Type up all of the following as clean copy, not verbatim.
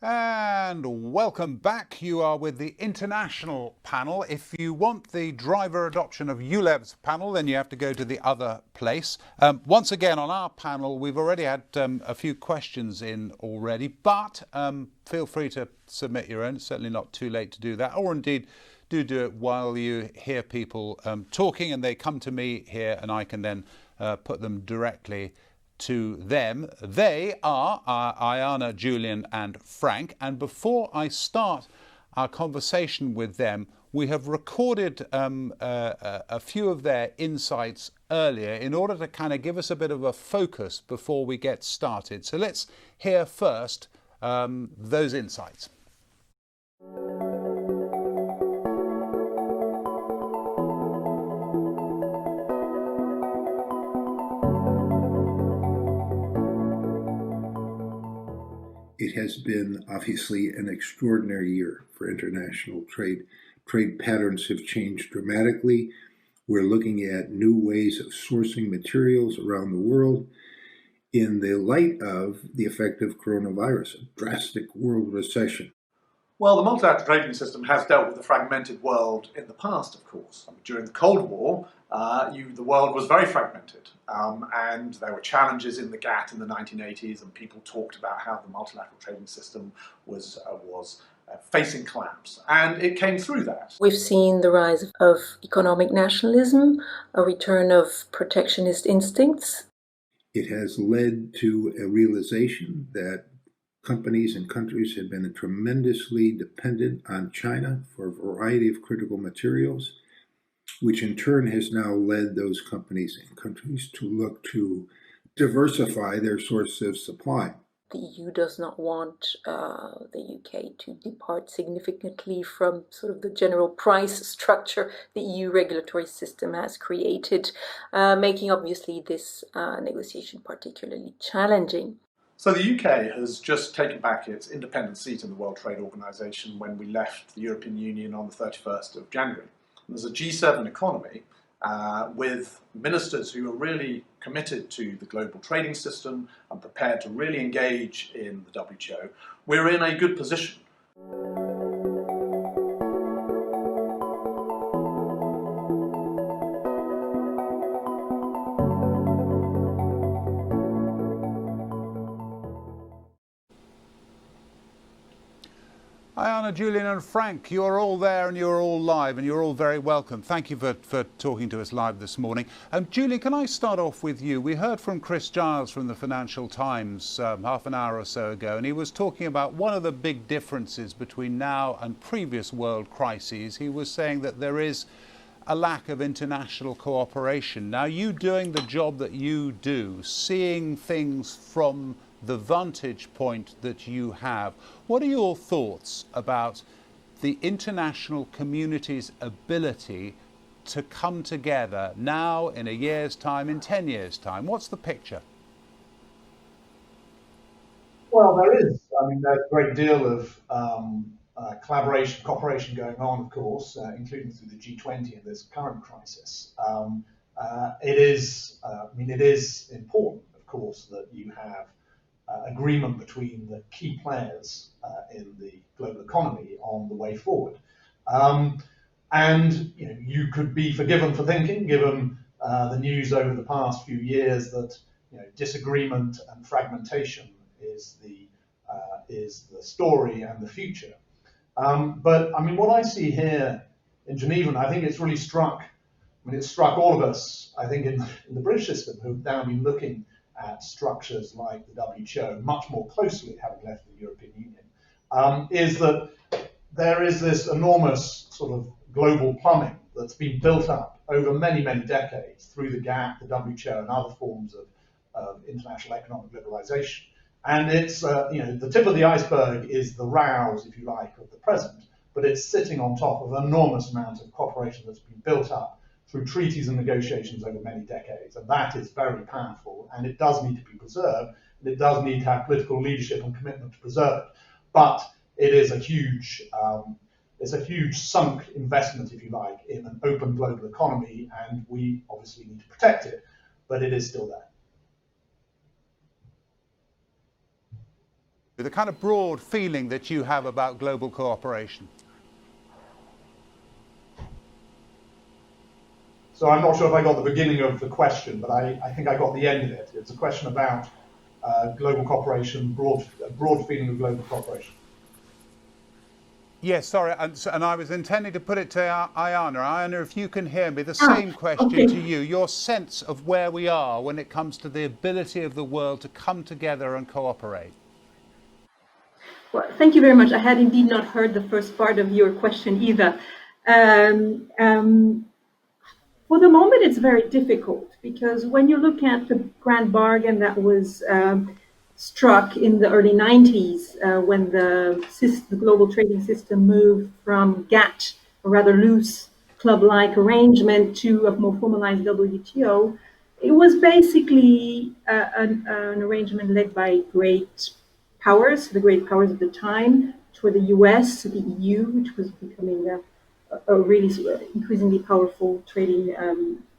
And welcome back. You are with the international panel. If you want the driver adoption of ULEV's panel, then you have to go to the other place. Once again, on our panel, we've already had a few questions in already, but feel free to submit your own. It's certainly not too late to do that, or indeed do it while you hear people talking and they come to me here and I can then put them directly to them. They are Iana, Julian and Frank, and before I start our conversation with them, we have recorded a few of their insights earlier in order to kind of give us a bit of a focus before we get started. So let's hear first those insights. It has been obviously an extraordinary year for international trade. Trade patterns have changed dramatically. We're looking at new ways of sourcing materials around the world in the light of the effect of coronavirus, a drastic world recession. Well, the multilateral trading system has dealt with a fragmented world in the past, of course. During the Cold War, the world was very fragmented, and there were challenges in the GATT in the 1980s, and people talked about how the multilateral trading system was facing collapse, and it came through that. We've seen the rise of economic nationalism, a return of protectionist instincts. It has led to a realization that companies and countries have been tremendously dependent on China for a variety of critical materials, which in turn has now led those companies and countries to look to diversify their source of supply. The EU does not want the UK to depart significantly from sort of the general price structure the EU regulatory system has created, making obviously this negotiation particularly challenging. So the UK has just taken back its independent seat in the World Trade Organization when we left the European Union on the 31st of January. And there's a G7 economy with ministers who are really committed to the global trading system and prepared to really engage in the WTO. We're in a good position. Iana, Julian and Frank, you're all there and you're all live and you're all very welcome. Thank you for talking to us live this morning. Julian, can I start off with you? We heard from Chris Giles from the Financial Times half an hour or so ago, and he was talking about one of the big differences between now and previous world crises. He was saying that there is a lack of international cooperation. Now, you doing the job that you do, seeing things from the vantage point that you have, what are your thoughts about the international community's ability to come together now, in a year's time, in 10 years' time? What's the picture? Well, there's a great deal of cooperation going on, of course, including through the G20 in this current crisis. It is important, of course, that you have agreement between the key players in the global economy on the way forward. And you could be forgiven for thinking, given the news over the past few years, that disagreement and fragmentation is the story and the future. But what I see here in Geneva, and I think it's really struck all of us, I think, in the British system, who've now been looking at structures like the WTO much more closely, having left the European Union, is that there is this enormous sort of global plumbing that's been built up over many, many decades through the GATT, the WTO, and other forms of international economic liberalization. And it's, the tip of the iceberg is the rows, if you like, of the present, but it's sitting on top of an enormous amount of cooperation that's been built up through treaties and negotiations over many decades. And that is very powerful, and it does need to be preserved, and it does need to have political leadership and commitment to preserve it. But it is a huge sunk investment, if you like, in an open global economy, and we obviously need to protect it, but it is still there. the kind of broad feeling that you have about global cooperation? So I'm not sure if I got the beginning of the question, but I think I got the end of it. It's a question about global cooperation, broad feeling of global cooperation. Yes, sorry, and I was intending to put it to Iana. Iana, if you can hear me, the same question to you. Your sense of where we are when it comes to the ability of the world to come together and cooperate. Well, thank you very much. I had indeed not heard the first part of your question either. For the moment, it's very difficult because when you look at the grand bargain that was struck in the early 90s, when the global trading system moved from GATT, a rather loose club-like arrangement, to a more formalized WTO, it was basically an arrangement led by great powers, the great powers of the time, which were the US, the EU, which was becoming a really increasingly powerful trading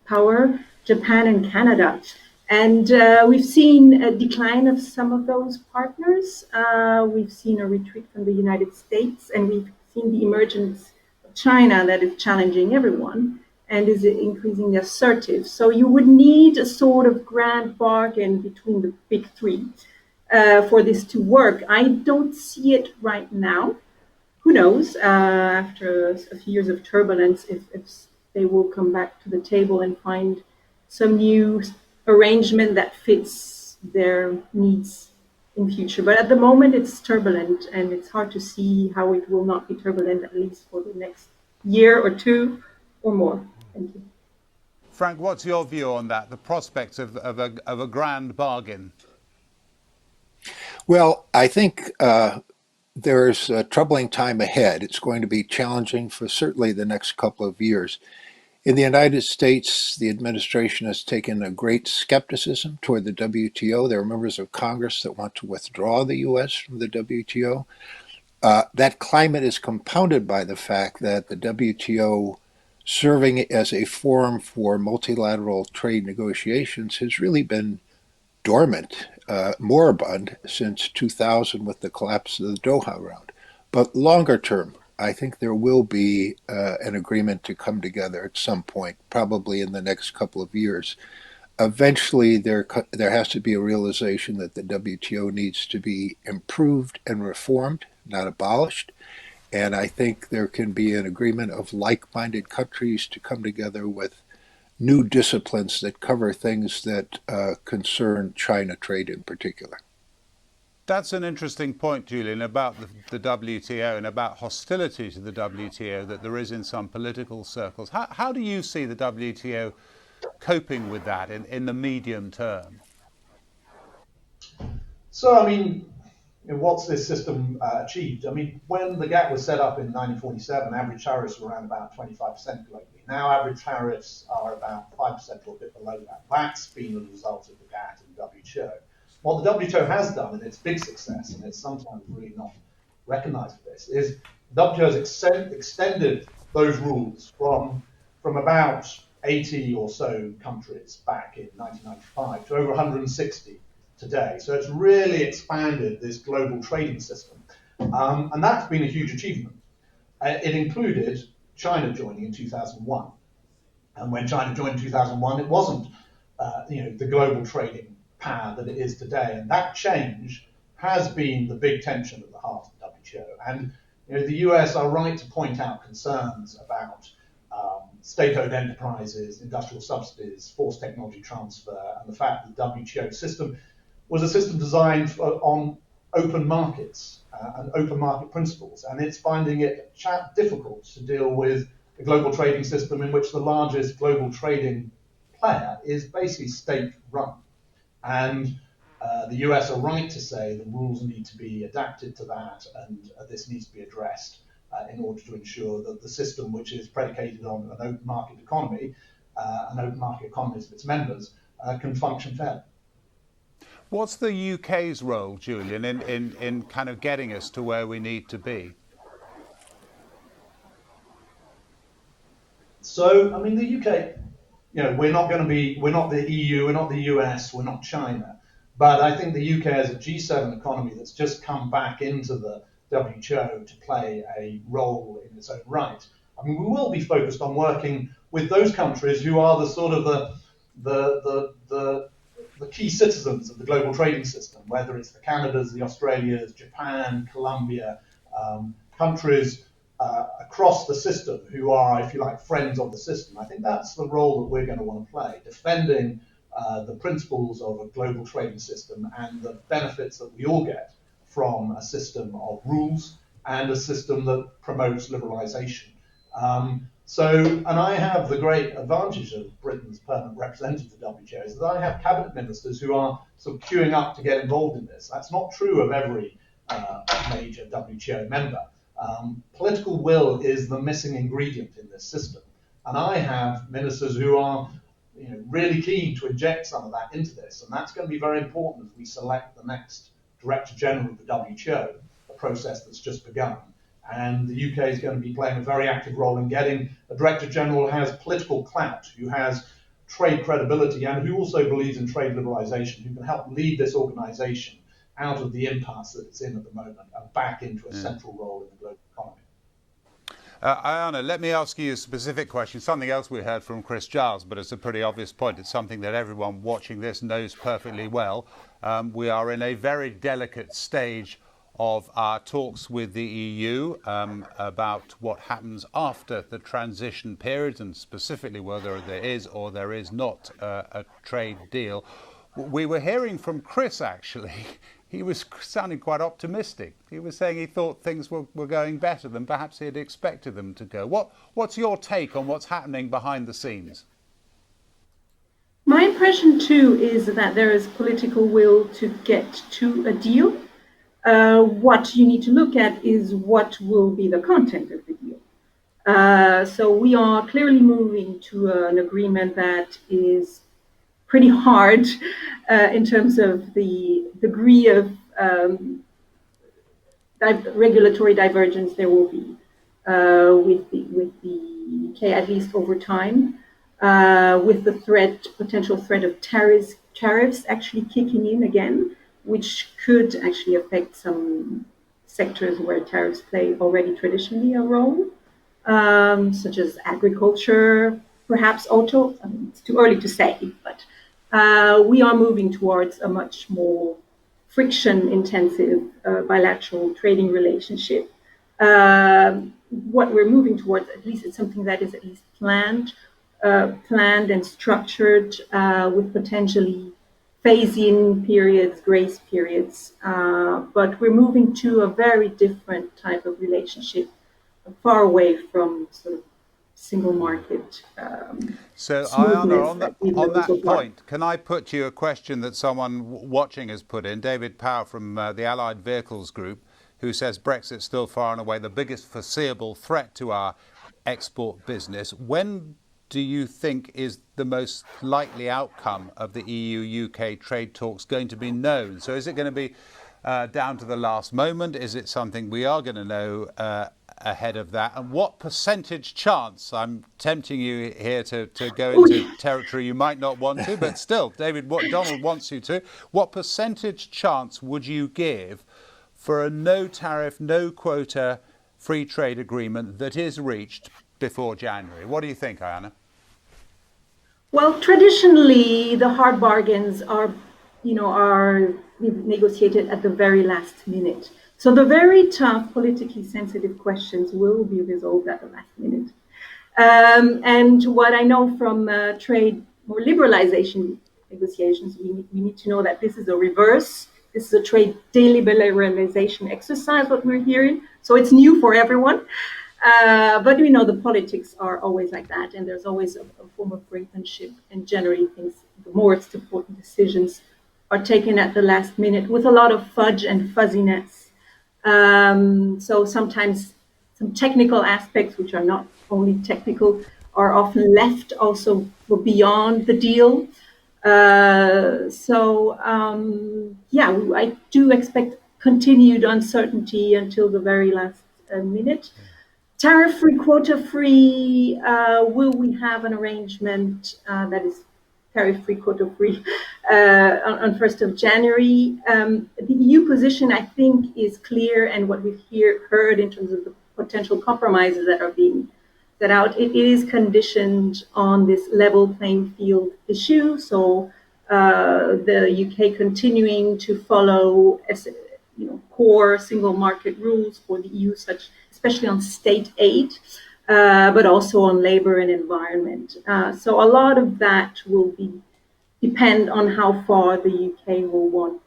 power, Japan and Canada. And we've seen a decline of some of those partners. We've seen a retreat from the United States, and we've seen the emergence of China that is challenging everyone and is increasingly assertive. So you would need a sort of grand bargain between the big three for this to work. I don't see it right now. Who knows, after a few years of turbulence, if they will come back to the table and find some new arrangement that fits their needs in future. But at the moment, it's turbulent, and it's hard to see how it will not be turbulent, at least for the next year or two or more. Thank you. Frank, what's your view on that, the prospects of a grand bargain? Well, I think there's a troubling time ahead. It's going to be challenging for certainly the next couple of years. In the United States, the administration has taken a great skepticism toward the WTO. There are members of Congress that want to withdraw the U.S. from the WTO. That climate is compounded by the fact that the WTO, serving as a forum for multilateral trade negotiations, has really been dormant, moribund since 2000 with the collapse of the Doha round. But longer term, I think there will be an agreement to come together at some point, probably in the next couple of years. Eventually, there has to be a realization that the WTO needs to be improved and reformed, not abolished. And I think there can be an agreement of like-minded countries to come together with new disciplines that cover things that concern China trade in particular. That's an interesting point, Julian, about the WTO and about hostility to the WTO that there is in some political circles. How do you see the WTO coping with that in the medium term? So, I mean, what's this system achieved? I mean, when the GATT was set up in 1947, average tariffs were around about 25% globally. Now average tariffs are about 5% or a bit below that. That's been a result of the GATT and WTO. What the WTO has done, and its big success, and it's sometimes really not recognized for this, is WTO has extended those rules from about 80 or so countries back in 1995 to over 160 today. So it's really expanded this global trading system. And that's been a huge achievement. It included China joining in 2001. And when China joined in 2001, it wasn't the global trading power that it is today. And that change has been the big tension at the heart of the WTO. And the US are right to point out concerns about state-owned enterprises, industrial subsidies, forced technology transfer, and the fact that the WTO system was a system designed on open markets and open market principles. And it's finding it difficult to deal with a global trading system in which the largest global trading player is basically state-run. And the US are right to say the rules need to be adapted to that, and this needs to be addressed in order to ensure that the system, which is predicated on an open market economy, and open market economies of its members, can function fairly. What's the UK's role, Julian, in kind of getting us to where we need to be? So, I mean, the UK, we're not the EU, we're not the US, we're not China. But I think the UK as a G7 economy that's just come back into the WTO to play a role in its own right. I mean, we will be focused on working with those countries who are the sort of the key citizens of the global trading system, whether it's the Canadas, the Australias, Japan, Colombia, countries across the system who are, if you like, friends of the system. I think that's the role that we're going to want to play, defending the principles of a global trading system and the benefits that we all get from a system of rules and a system that promotes liberalisation. And I have the great advantage of Britain's permanent representative of the WTO is that I have cabinet ministers who are sort of queuing up to get involved in this. That's not true of every major WTO member. Political will is the missing ingredient in this system. And I have ministers who are really keen to inject some of that into this. And that's going to be very important as we select the next Director General of the WTO, a process that's just begun. And the UK is going to be playing a very active role in getting a Director General who has political clout, who has trade credibility, and who also believes in trade liberalisation, who can help lead this organisation out of the impasse that it's in at the moment and back into a central role in the global economy. Iana, let me ask you a specific question, something else we heard from Chris Giles, but it's a pretty obvious point. It's something that everyone watching this knows perfectly well. We are in a very delicate stage of our talks with the EU about what happens after the transition period, and specifically whether there is or there is not a trade deal. We were hearing from Chris, actually. He was sounding quite optimistic. He was saying he thought things were going better than perhaps he had expected them to go. What's your take on what's happening behind the scenes? My impression too is that there is political will to get to a deal. What you need to look at is what will be the content of the deal. So we are clearly moving to an agreement that is pretty hard in terms of the degree of regulatory divergence there will be with the UK, at least over time, with the potential threat of tariffs actually kicking in again, which could actually affect some sectors where tariffs play already traditionally a role, such as agriculture, perhaps auto. I mean, it's too early to say, but we are moving towards a much more friction-intensive bilateral trading relationship. What we're moving towards, at least it's something that is at least planned and structured with potentially phase-in periods, grace periods, but we're moving to a very different type of relationship, far away from sort of single market. So, Iana, on that point, can I put you a question that someone watching has put in? David Power from the Allied Vehicles Group, who says Brexit's still far and away the biggest foreseeable threat to our export business. When do you think is the most likely outcome of the EU-UK trade talks going to be known? So is it going to be down to the last moment? Is it something we are going to know ahead of that? And what percentage chance, I'm tempting you here to go into territory you might not want to, but still, David, what Donald wants you to, what percentage chance would you give for a no tariff, no quota free trade agreement that is reached before January? What do you think, Iana? Well, traditionally, the hard bargains are negotiated at the very last minute. So the very tough, politically sensitive questions will be resolved at the last minute. And what I know from trade, more liberalization negotiations, we need to know that this is a reverse. This is a trade deliberalization exercise, what we're hearing. So it's new for everyone. But we know the politics are always like that, and there's always a form of brinkmanship, and generally the most important decisions are taken at the last minute with a lot of fudge and fuzziness. So sometimes some technical aspects, which are not only technical, are often left also beyond the deal. I do expect continued uncertainty until the very last minute. Tariff-free, quota-free, will we have an arrangement that is tariff-free, quota-free on 1st of January. The EU position, I think, is clear, and what we've heard in terms of the potential compromises that are being set out, it is conditioned on this level playing field issue. So the UK continuing to follow core single market rules for the EU, especially on state aid, but also on labor and environment. So a lot of that will depend on how far the UK will want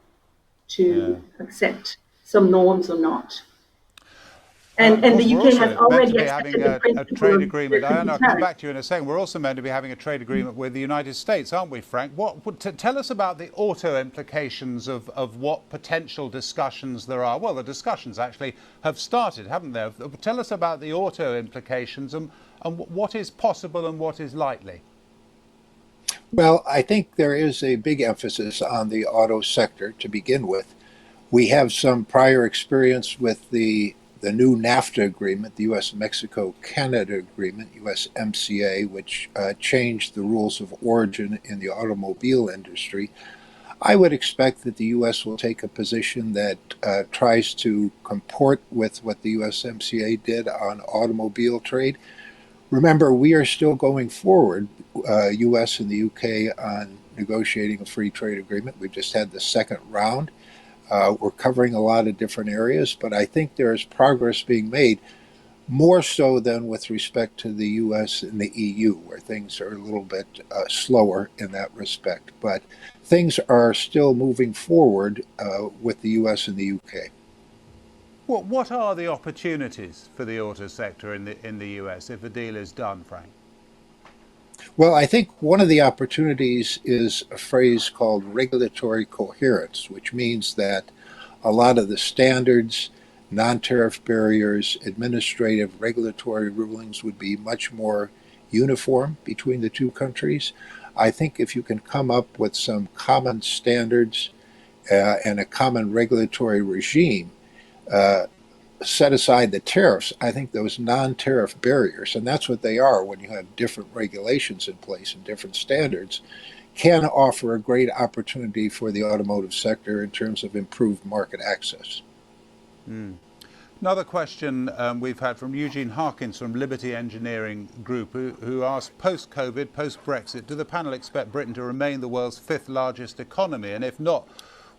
to accept some norms or not. And the UK has already accepted the principle a trade agreement. Iana, I'll come back to you in a second. We're also meant to be having a trade agreement with the United States, aren't we, Frank? Tell us about the auto implications of what potential discussions there are. Well, the discussions actually have started, haven't they? Tell us about the auto implications and what is possible and what is likely. Well, I think there is a big emphasis on the auto sector to begin with. We have some prior experience with the new NAFTA agreement, the U.S.-Mexico-Canada agreement, USMCA, which changed the rules of origin in the automobile industry. I would expect that the U.S. will take a position that tries to comport with what the USMCA did on automobile trade. Remember, we are still going forward, U.S. and the U.K., on negotiating a free trade agreement. We've just had the second round. We're covering a lot of different areas, but I think there is progress being made, more so than with respect to the U.S. and the EU, where things are a little bit slower in that respect. But things are still moving forward with the U.S. and the U.K. What are the opportunities for the auto sector in the U.S. if a deal is done, Frank? Well, I think one of the opportunities is a phrase called regulatory coherence, which means that a lot of the standards, non-tariff barriers, administrative regulatory rulings would be much more uniform between the two countries. I think if you can come up with some common standards and a common regulatory regime, set aside the tariffs, I think those non-tariff barriers, and that's what they are when you have different regulations in place and different standards, can offer a great opportunity for the automotive sector in terms of improved market access. Another question we've had from Eugene Harkins from Liberty Engineering Group, who asked, post-COVID, post-Brexit, do the panel expect Britain to remain the world's 5th largest economy? And if not,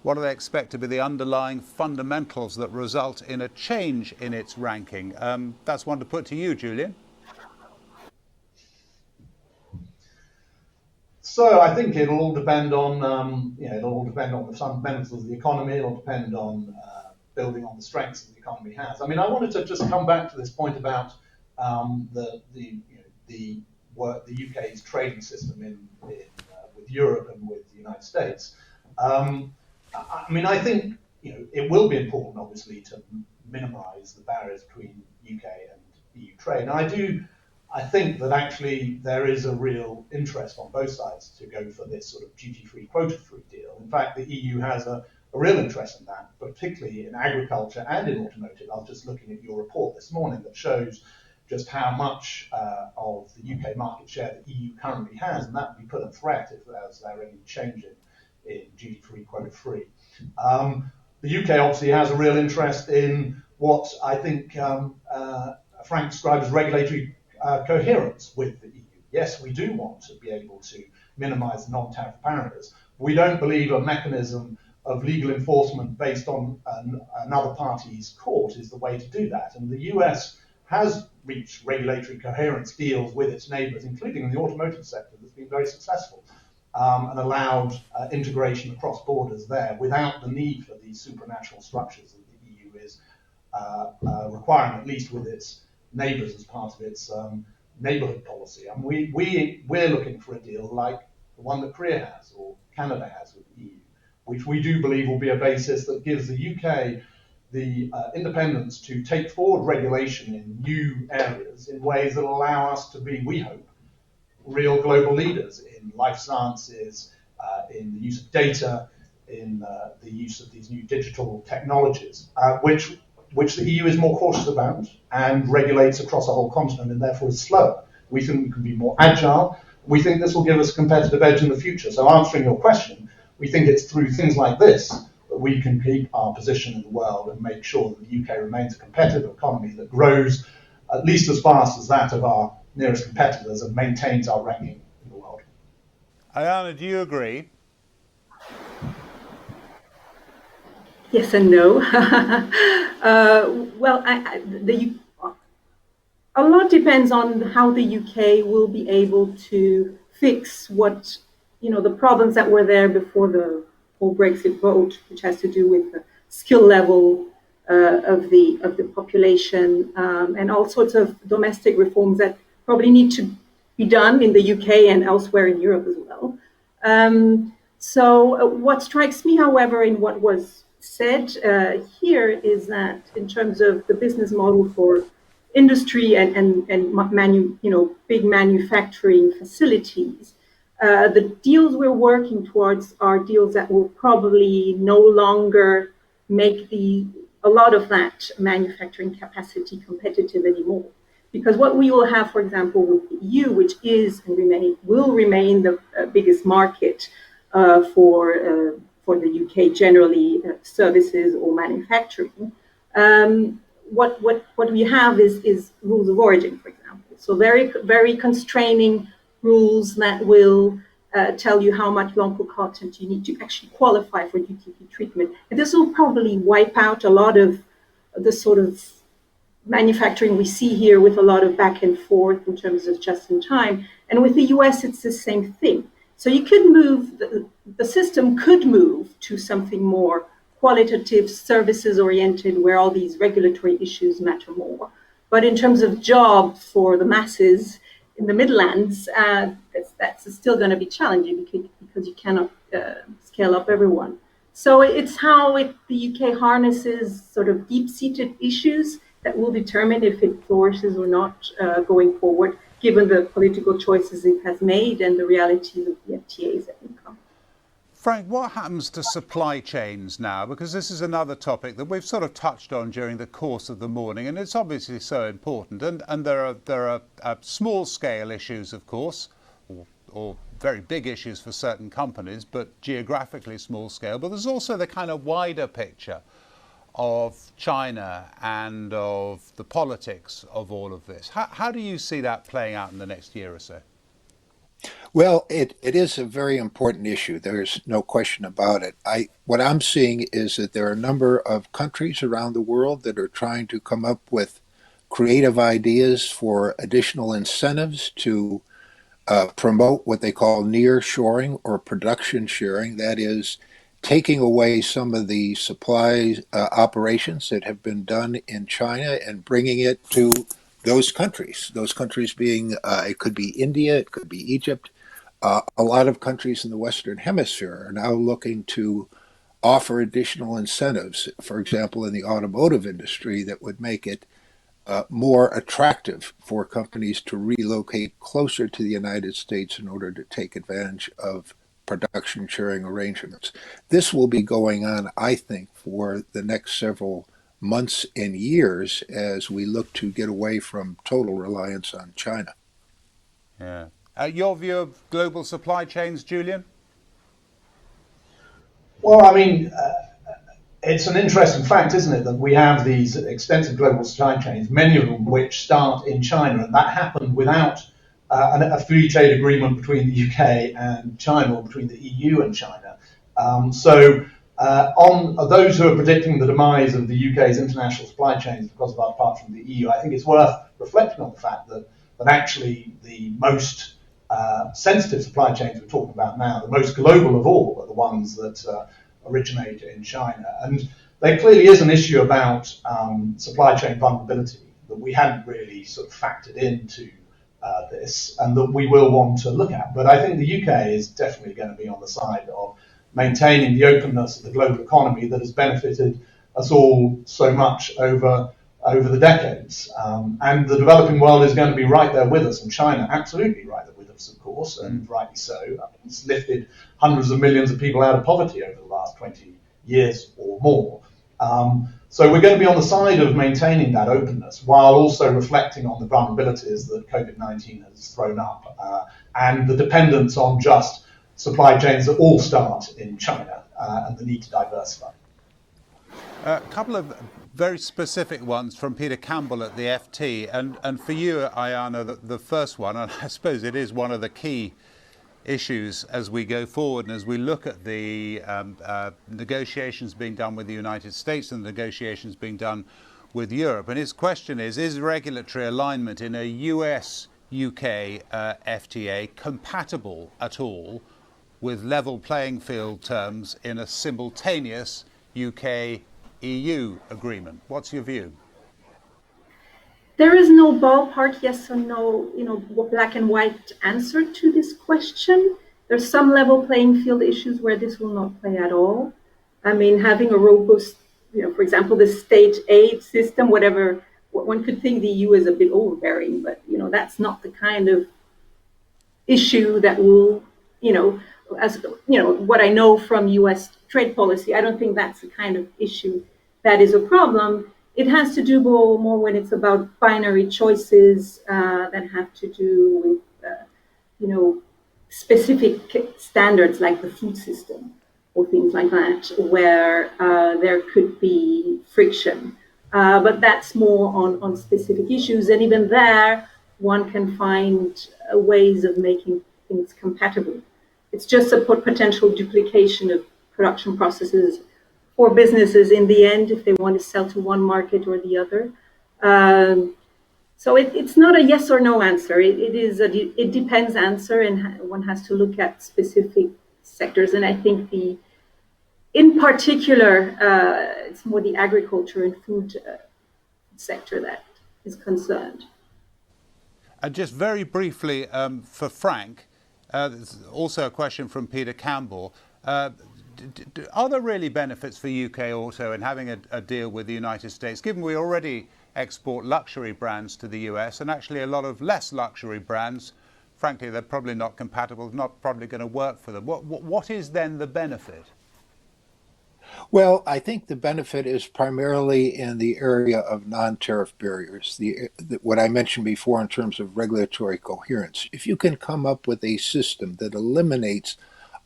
what do they expect to be the underlying fundamentals that result in a change in its ranking? That's one to put to you, Julian. So I think it'll all depend on, the fundamentals of the economy. It'll depend on building on the strengths that the economy has. I mean, I wanted to just come back to this point about the UK's trading system with Europe and with the United States. I mean, I think it will be important, obviously, to minimise the barriers between UK and EU trade. And I think that actually there is a real interest on both sides to go for this sort of duty-free, quota-free deal. In fact, the EU has a real interest in that, particularly in agriculture and in automotive. I was just looking at your report this morning that shows just how much of the UK market share the EU currently has, and that would be put at threat if there's any change in duty-free, quota-free. The UK obviously has a real interest in what I think Frank described as regulatory coherence with the EU. Yes, we do want to be able to minimise the non-tariff barriers. We don't believe a mechanism of legal enforcement based on another party's court is the way to do that. And the US has reached regulatory coherence deals with its neighbours, including in the automotive sector, that's been very successful. And allowed integration across borders there without the need for these supranational structures that the EU is requiring, at least with its neighbours as part of its neighbourhood policy. And we're looking for a deal like the one that Korea has or Canada has with the EU, which we do believe will be a basis that gives the UK the independence to take forward regulation in new areas in ways that allow us to be, we hope, real global leaders in life sciences, in the use of data, in the use of these new digital technologies, which the EU is more cautious about and regulates across a whole continent and therefore is slower. We think we can be more agile, We think this will give us a competitive edge in the future. So answering your question, we think it's through things like this that we can keep our position in the world and make sure that the UK remains a competitive economy that grows at least as fast as that of our nearest competitors and maintains our ranking in the world. Iana, do you agree? Yes and no. Well, a lot depends on how the UK will be able to fix what, the problems that were there before the whole Brexit vote, which has to do with the skill level of the population and all sorts of domestic reforms that probably need to be done in the UK and elsewhere in Europe as well. So what strikes me, however, in what was said here is that in terms of the business model for industry and big manufacturing facilities, the deals we're working towards are deals that will probably no longer make a lot of that manufacturing capacity competitive anymore. Because what we will have, for example, with the EU, which is and will remain the biggest market for the UK generally, services or manufacturing. What we have is rules of origin, for example. So very, very constraining rules that will tell you how much local content you need to actually qualify for duty-free treatment. And this will probably wipe out a lot of the sort of manufacturing we see here with a lot of back and forth in terms of just in time. And with the US, it's the same thing. So you could move, the system could move to something more qualitative, services-oriented, where all these regulatory issues matter more. But in terms of jobs for the masses in the Midlands, that's still going to be challenging because you cannot scale up everyone. So it's how the UK harnesses sort of deep-seated issues that will determine if it flourishes or not going forward, given the political choices it has made and the realities of the FTAs that will come. Frank, what happens to supply chains now? Because this is another topic that we've sort of touched on during the course of the morning, and it's obviously so important. And there are small-scale issues, of course, or very big issues for certain companies, but geographically small-scale. But there's also the kind of wider picture of China and of the politics of all of this. How do you see that playing out in the next year or so? Well, it is a very important issue. There's no question about it. What I'm seeing is that there are a number of countries around the world that are trying to come up with creative ideas for additional incentives to promote what they call near-shoring or production sharing. That is, taking away some of the supply operations that have been done in China and bringing it to those countries being, it could be India, it could be Egypt. A lot of countries in the Western Hemisphere are now looking to offer additional incentives, for example, in the automotive industry, that would make it more attractive for companies to relocate closer to the United States in order to take advantage of production sharing arrangements. This will be going on, I think, for the next several months and years as we look to get away from total reliance on China. Yeah. Your view of global supply chains, Julian? Well, I mean, it's an interesting fact, isn't it, that we have these extensive global supply chains, many of them which start in China, and that happened without a free trade agreement between the UK and China, or between the EU and China. So on those who are predicting the demise of the UK's international supply chains because of our departure from the EU, I think it's worth reflecting on the fact that actually the most sensitive supply chains we're talking about now, the most global of all, are the ones that originate in China. And there clearly is an issue about supply chain vulnerability that we hadn't really sort of factored into this, and that we will want to look at. But I think the UK is definitely going to be on the side of maintaining the openness of the global economy that has benefited us all so much over the decades. And the developing world is going to be right there with us, and China absolutely right there with us, of course, and rightly so. It's lifted hundreds of millions of people out of poverty over the last 20 years or more. So we're going to be on the side of maintaining that openness while also reflecting on the vulnerabilities that COVID-19 has thrown up and the dependence on just supply chains that all start in China and the need to diversify. A couple of very specific ones from Peter Campbell at the FT, and for you, Iana, the first one, and I suppose it is one of the key issues as we go forward and as we look at the negotiations being done with the United States and the negotiations being done with Europe. And his question is regulatory alignment in a US-UK FTA compatible at all with level playing field terms in a simultaneous UK-EU agreement? What's your view? There is no ballpark yes or no, black and white answer to this question. There's some level playing field issues where this will not play at all. I mean, having a robust, for example, the state aid system, whatever, one could think the EU is a bit overbearing, but, that's not the kind of issue that will, what I know from US trade policy, I don't think that's the kind of issue that is a problem. It has to do more when it's about binary choices that have to do with, specific standards like the food system or things like that, where there could be friction. But that's more on specific issues. And even there, one can find ways of making things compatible. It's just a potential duplication of production processes for businesses in the end, if they want to sell to one market or the other. So it's not a yes or no answer. It depends answer, and one has to look at specific sectors. And I think in particular, it's more the agriculture and food sector that is concerned. And just very briefly for Frank, also a question from Peter Campbell. Are there really benefits for UK Auto in having a deal with the United States, given we already export luxury brands to the US and actually a lot of less luxury brands, frankly, they're probably not compatible, not probably going to work for them. What is then the benefit? Well, I think the benefit is primarily in the area of non-tariff barriers, what I mentioned before in terms of regulatory coherence. If you can come up with a system that eliminates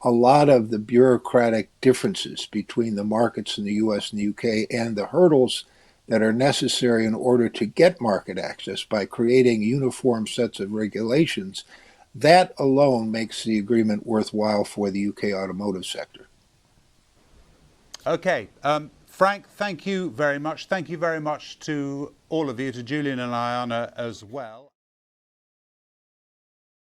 a lot of the bureaucratic differences between the markets in the US and the UK and the hurdles that are necessary in order to get market access by creating uniform sets of regulations, that alone makes the agreement worthwhile for the UK automotive sector. Okay, Frank, thank you very much. Thank you very much to all of you, to Julian and Iana as well.